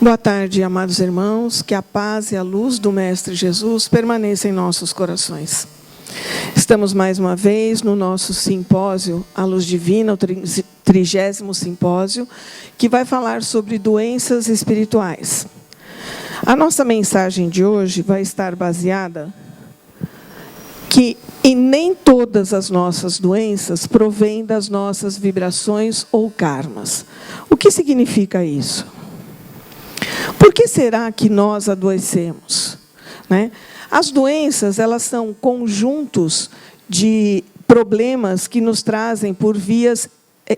Boa tarde, amados irmãos, que a paz e a luz do Mestre Jesus permaneçam em nossos corações. Estamos mais uma vez no nosso simpósio, A Luz Divina, o 30º simpósio, que vai falar sobre doenças espirituais. A nossa mensagem de hoje vai estar baseada que nem todas as nossas doenças provêm das nossas vibrações ou karmas. O que significa isso? Por que será que nós adoecemos? As doenças, elas são conjuntos de problemas que nos trazem por vias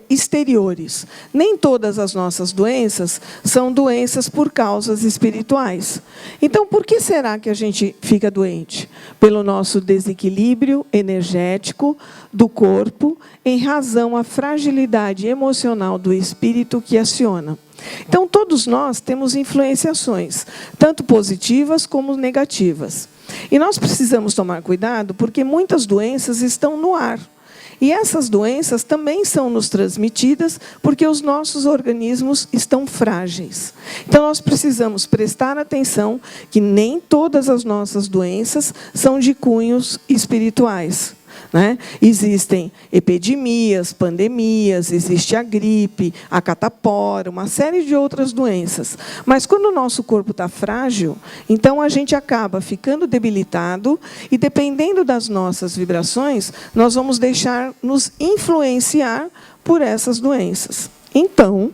exteriores. Nem todas as nossas doenças são doenças por causas espirituais. Então, por que será que a gente fica doente? Pelo nosso desequilíbrio energético do corpo, em razão à fragilidade emocional do espírito que aciona. Então, todos nós temos influenciações, tanto positivas como negativas. E nós precisamos tomar cuidado, porque muitas doenças estão no ar. E essas doenças também são nos transmitidas porque os nossos organismos estão frágeis. Então, nós precisamos prestar atenção que nem todas as nossas doenças são de cunhos espirituais. Existem epidemias, pandemias, existe a gripe, a catapora, uma série de outras doenças. Mas quando o nosso corpo está frágil, então a gente acaba ficando debilitado e, dependendo das nossas vibrações, nós vamos deixar nos influenciar por essas doenças. Então,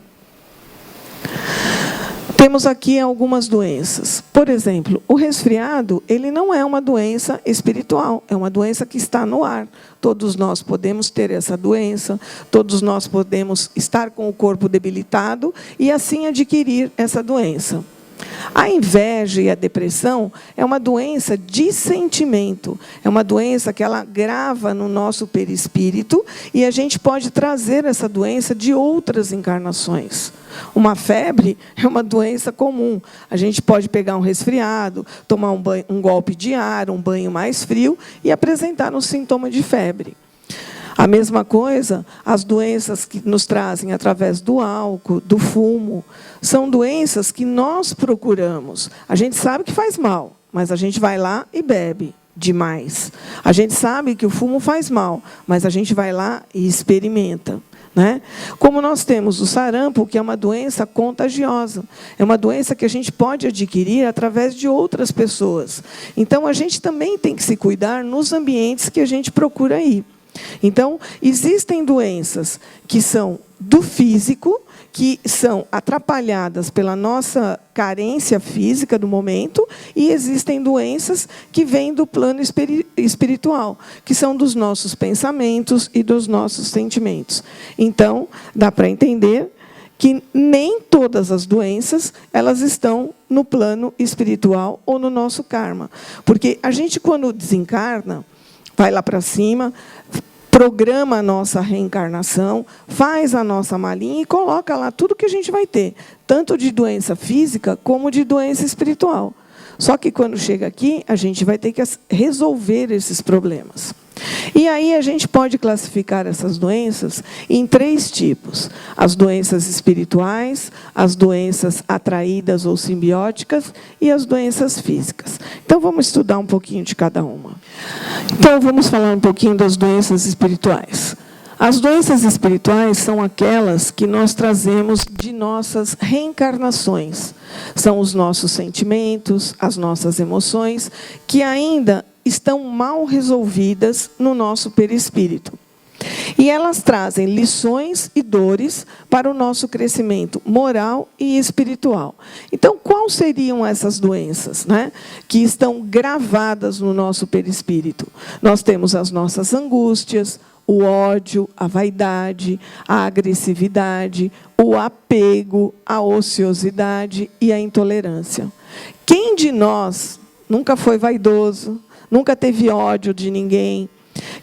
temos aqui algumas doenças. Por exemplo, o resfriado, ele não é uma doença espiritual, é uma doença que está no ar. Todos nós podemos ter essa doença, todos nós podemos estar com o corpo debilitado e assim adquirir essa doença. A inveja e a depressão é uma doença de sentimento. É uma doença que ela grava no nosso perispírito e a gente pode trazer essa doença de outras encarnações. Uma febre é uma doença comum. A gente pode pegar um resfriado, tomar um golpe de ar, um banho mais frio e apresentar um sintoma de febre. A mesma coisa, as doenças que nos trazem através do álcool, do fumo, são doenças que nós procuramos. A gente sabe que faz mal, mas a gente vai lá e bebe demais. A gente sabe que o fumo faz mal, mas a gente vai lá e experimenta. Como nós temos o sarampo, que é uma doença contagiosa. É uma doença que a gente pode adquirir através de outras pessoas. Então, a gente também tem que se cuidar nos ambientes que a gente procura ir. Então, existem doenças que são do físico, que são atrapalhadas pela nossa carência física do momento, e existem doenças que vêm do plano espiritual, que são dos nossos pensamentos e dos nossos sentimentos. Então, dá para entender que nem todas as doenças elas estão no plano espiritual ou no nosso karma. Porque a gente, quando desencarna, vai lá para cima, programa a nossa reencarnação, faz a nossa malinha e coloca lá tudo que a gente vai ter, tanto de doença física como de doença espiritual. Só que quando chega aqui, a gente vai ter que resolver esses problemas. E aí a gente pode classificar essas doenças em 3 tipos. As doenças espirituais, as doenças atraídas ou simbióticas e as doenças físicas. Então, vamos estudar um pouquinho de cada uma. Então, vamos falar um pouquinho das doenças espirituais. As doenças espirituais são aquelas que nós trazemos de nossas reencarnações. São os nossos sentimentos, as nossas emoções, que ainda estão mal resolvidas no nosso perispírito. E elas trazem lições e dores para o nosso crescimento moral e espiritual. Então, quais seriam essas doenças, que estão gravadas no nosso perispírito? Nós temos as nossas angústias, o ódio, a vaidade, a agressividade, o apego, a ociosidade e a intolerância. Quem de nós nunca foi vaidoso, nunca teve ódio de ninguém?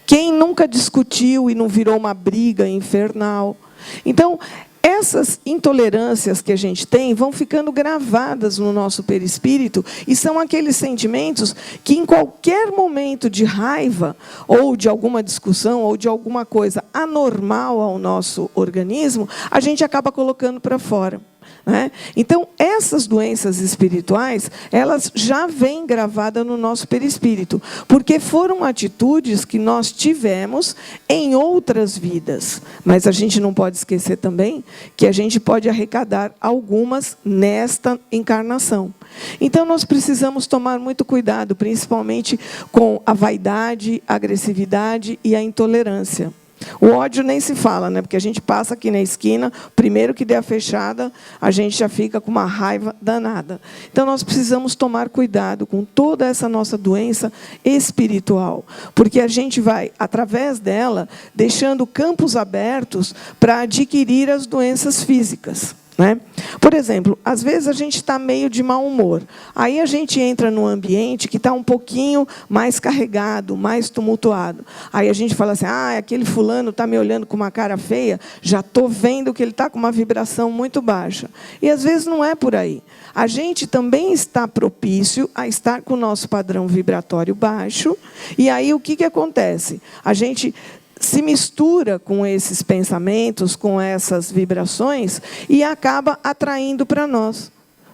Quem nunca discutiu e não virou uma briga infernal? Então, essas intolerâncias que a gente tem vão ficando gravadas no nosso perispírito e são aqueles sentimentos que, em qualquer momento de raiva, ou de alguma discussão, ou de alguma coisa anormal ao nosso organismo, a gente acaba colocando para fora. né? Então, essas doenças espirituais, elas já vêm gravadas no nosso perispírito, porque foram atitudes que nós tivemos em outras vidas. Mas a gente não pode esquecer também que a gente pode arrecadar algumas nesta encarnação. Então, nós precisamos tomar muito cuidado, principalmente com a vaidade, a agressividade e a intolerância. O ódio nem se fala, né? Porque a gente passa aqui na esquina, primeiro que der a fechada, a gente já fica com uma raiva danada. Então, nós precisamos tomar cuidado com toda essa nossa doença espiritual, porque a gente vai, através dela, deixando campos abertos para adquirir as doenças físicas, né? Por exemplo, às vezes a gente está meio de mau humor. Aí a gente entra num ambiente que está um pouquinho mais carregado, mais tumultuado. Aí a gente fala assim, aquele fulano está me olhando com uma cara feia, já estou vendo que ele está com uma vibração muito baixa. E às vezes não é por aí. A gente também está propício a estar com o nosso padrão vibratório baixo. E aí o que acontece? A gente se mistura com esses pensamentos, com essas vibrações, e acaba atraindo para nós.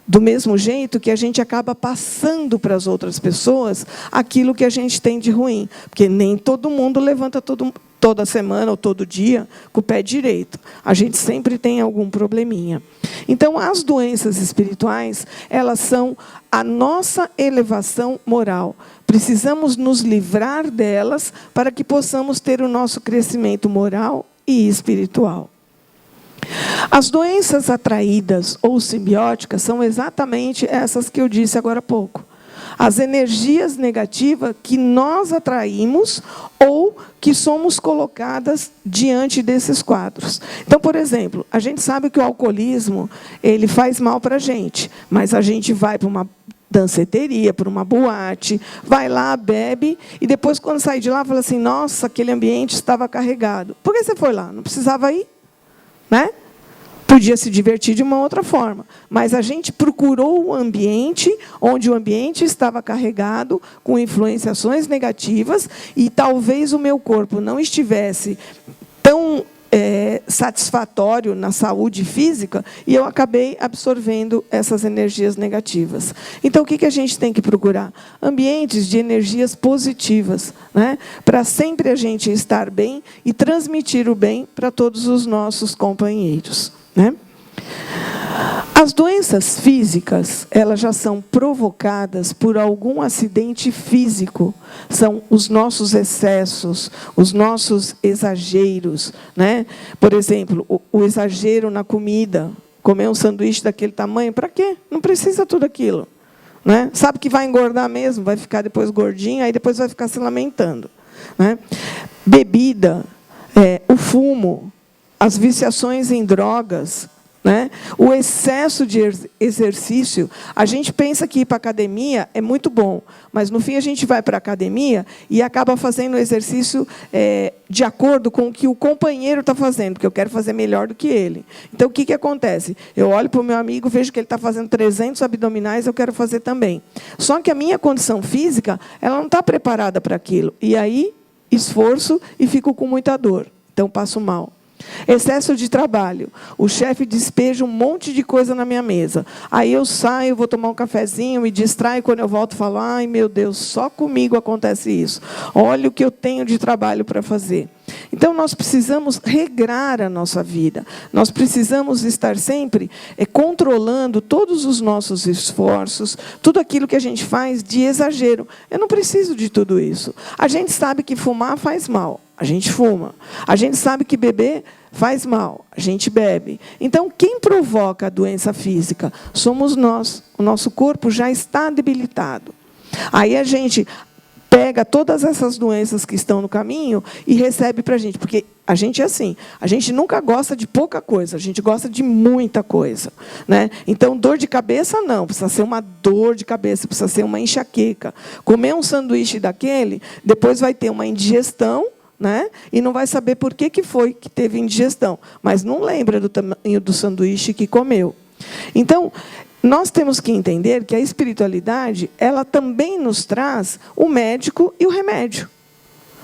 Do mesmo jeito que a gente acaba passando para as outras pessoas aquilo que a gente tem de ruim. Porque nem todo mundo levanta toda semana ou todo dia com o pé direito. A gente sempre tem algum probleminha. Então, as doenças espirituais, elas são a nossa elevação moral. Precisamos nos livrar delas para que possamos ter o nosso crescimento moral e espiritual. As doenças atraídas ou simbióticas são exatamente essas que eu disse agora há pouco. As energias negativas que nós atraímos ou que somos colocadas diante desses quadros. Então, por exemplo, a gente sabe que o alcoolismo ele faz mal para a gente, mas a gente vai para uma danceteria, para uma boate, vai lá, bebe, e depois, quando sai de lá, fala assim, nossa, aquele ambiente estava carregado. Por que você foi lá? Não precisava ir? Né? Podia se divertir de uma outra forma. Mas a gente procurou o ambiente onde o ambiente estava carregado, com influenciações negativas, e talvez o meu corpo não estivesse tão satisfatório na saúde física, e eu acabei absorvendo essas energias negativas. Então, o que a gente tem que procurar? Ambientes de energias positivas, né? Para sempre a gente estar bem e transmitir o bem para todos os nossos companheiros, né? As doenças físicas, elas já são provocadas por algum acidente físico. São os nossos excessos, os nossos exageros, né? Por exemplo, o exagero na comida. Comer um sanduíche daquele tamanho, para quê? Não precisa tudo aquilo, né? Sabe que vai engordar mesmo, vai ficar depois gordinho, aí depois vai ficar se lamentando, né? Bebida, o fumo, as viciações em drogas, né? O excesso de exercício, a gente pensa que ir para a academia é muito bom, mas, no fim, a gente vai para a academia e acaba fazendo o exercício de acordo com o que o companheiro está fazendo, porque eu quero fazer melhor do que ele. Então, o que acontece? Eu olho para o meu amigo, vejo que ele está fazendo 300 abdominais, eu quero fazer também. Só que a minha condição física, ela não está preparada para aquilo. E aí, esforço e fico com muita dor. Então, passo mal. Excesso de trabalho. O chefe despeja um monte de coisa na minha mesa. Aí eu saio, vou tomar um cafezinho, me distraio, quando eu volto falo, ai meu Deus, só comigo acontece isso. Olha o que eu tenho de trabalho para fazer. Então, nós precisamos regrar a nossa vida. Nós precisamos estar sempre controlando todos os nossos esforços, tudo aquilo que a gente faz de exagero. Eu não preciso de tudo isso. A gente sabe que fumar faz mal. A gente fuma. A gente sabe que beber faz mal. A gente bebe. Então, quem provoca a doença física? Somos nós. O nosso corpo já está debilitado. Aí a gente pega todas essas doenças que estão no caminho e recebe para a gente. Porque a gente é assim, a gente nunca gosta de pouca coisa, a gente gosta de muita coisa, né? Então, dor de cabeça, não. Precisa ser uma dor de cabeça, precisa ser uma enxaqueca. Comer um sanduíche daquele, depois vai ter uma indigestão, né? E não vai saber por que foi que teve indigestão. Mas não lembra do tamanho do sanduíche que comeu. Então, nós temos que entender que a espiritualidade, ela também nos traz o médico e o remédio.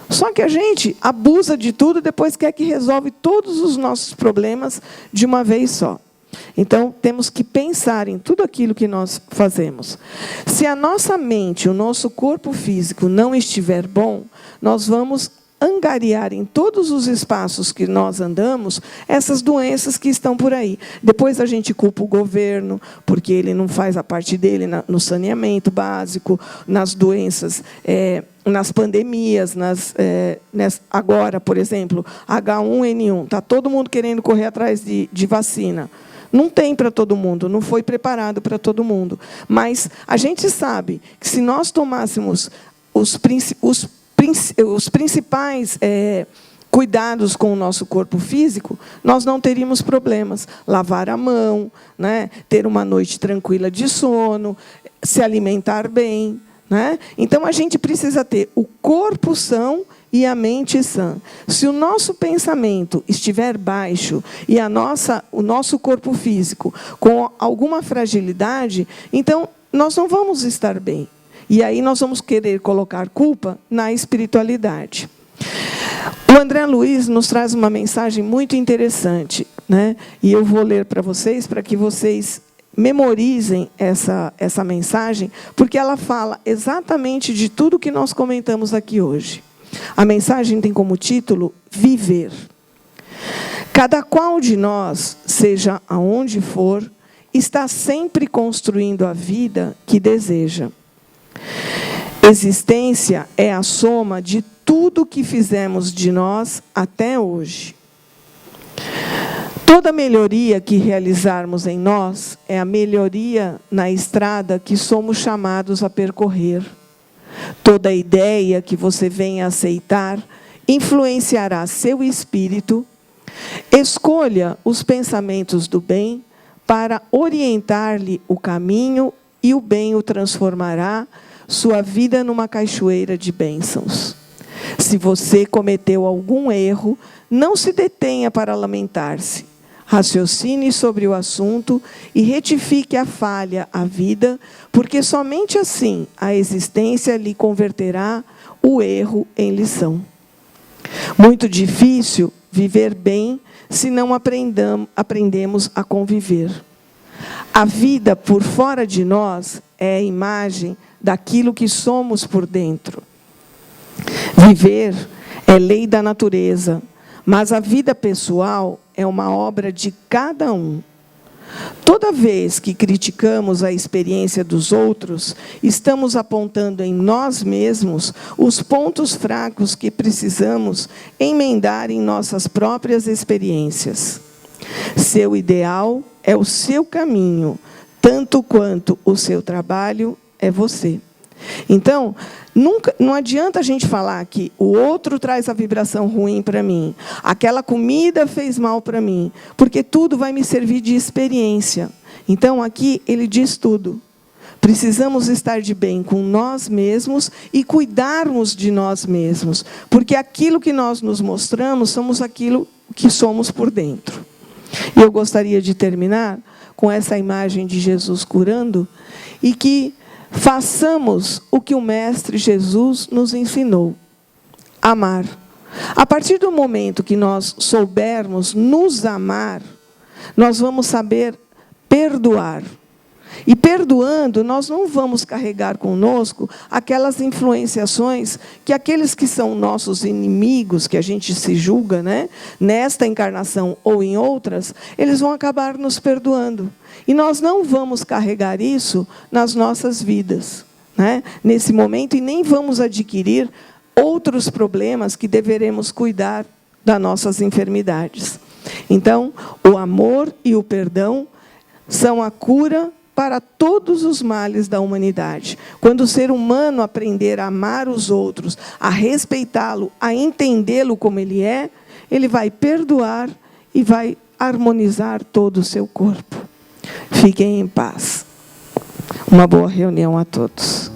Só que a gente abusa de tudo e depois quer que resolve todos os nossos problemas de uma vez só. Então, temos que pensar em tudo aquilo que nós fazemos. Se a nossa mente, o nosso corpo físico não estiver bom, nós vamos angariar em todos os espaços que nós andamos essas doenças que estão por aí. Depois a gente culpa o governo, porque ele não faz a parte dele no saneamento básico, nas doenças, nas pandemias, agora, por exemplo, H1N1. Está todo mundo querendo correr atrás de vacina. Não tem para todo mundo, não foi preparado para todo mundo. Mas a gente sabe que se nós tomássemos os principais cuidados com o nosso corpo físico, nós não teríamos problemas. Lavar a mão, né? Ter uma noite tranquila de sono, se alimentar bem. Né? Então, a gente precisa ter o corpo são e a mente sã. Se o nosso pensamento estiver baixo e o nosso corpo físico com alguma fragilidade, então nós não vamos estar bem. E aí nós vamos querer colocar culpa na espiritualidade. O André Luiz nos traz uma mensagem muito interessante, né? E eu vou ler para vocês, para que vocês memorizem essa mensagem, porque ela fala exatamente de tudo que nós comentamos aqui hoje. A mensagem tem como título Viver. Cada qual de nós, seja aonde for, está sempre construindo a vida que deseja. Existência é a soma de tudo que fizemos de nós até hoje. Toda melhoria que realizarmos em nós é a melhoria na estrada que somos chamados a percorrer. Toda ideia que você venha aceitar influenciará seu espírito. Escolha os pensamentos do bem para orientar-lhe o caminho e o bem o transformará sua vida numa cachoeira de bênçãos. Se você cometeu algum erro, não se detenha para lamentar-se. Raciocine sobre o assunto e retifique a falha à vida, porque somente assim a existência lhe converterá o erro em lição. Muito difícil viver bem se não aprendemos a conviver. A vida por fora de nós é a imagem daquilo que somos por dentro. Viver é lei da natureza, mas a vida pessoal é uma obra de cada um. Toda vez que criticamos a experiência dos outros, estamos apontando em nós mesmos os pontos fracos que precisamos emendar em nossas próprias experiências. Seu ideal é o seu caminho, tanto quanto o seu trabalho é você. Então, não adianta a gente falar que o outro traz a vibração ruim para mim, aquela comida fez mal para mim, porque tudo vai me servir de experiência. Então, aqui ele diz tudo. Precisamos estar de bem com nós mesmos e cuidarmos de nós mesmos, porque aquilo que nós nos mostramos, somos aquilo que somos por dentro. E eu gostaria de terminar com essa imagem de Jesus curando, e que façamos o que o Mestre Jesus nos ensinou: amar. A partir do momento que nós soubermos nos amar, nós vamos saber perdoar. E perdoando, nós não vamos carregar conosco aquelas influenciações que aqueles que são nossos inimigos, que a gente se julga, né, nesta encarnação ou em outras, eles vão acabar nos perdoando. E nós não vamos carregar isso nas nossas vidas, né, nesse momento, e nem vamos adquirir outros problemas que deveremos cuidar das nossas enfermidades. Então, o amor e o perdão são a cura para todos os males da humanidade. Quando o ser humano aprender a amar os outros, a respeitá-lo, a entendê-lo como ele é, ele vai perdoar e vai harmonizar todo o seu corpo. Fiquem em paz. Uma boa reunião a todos.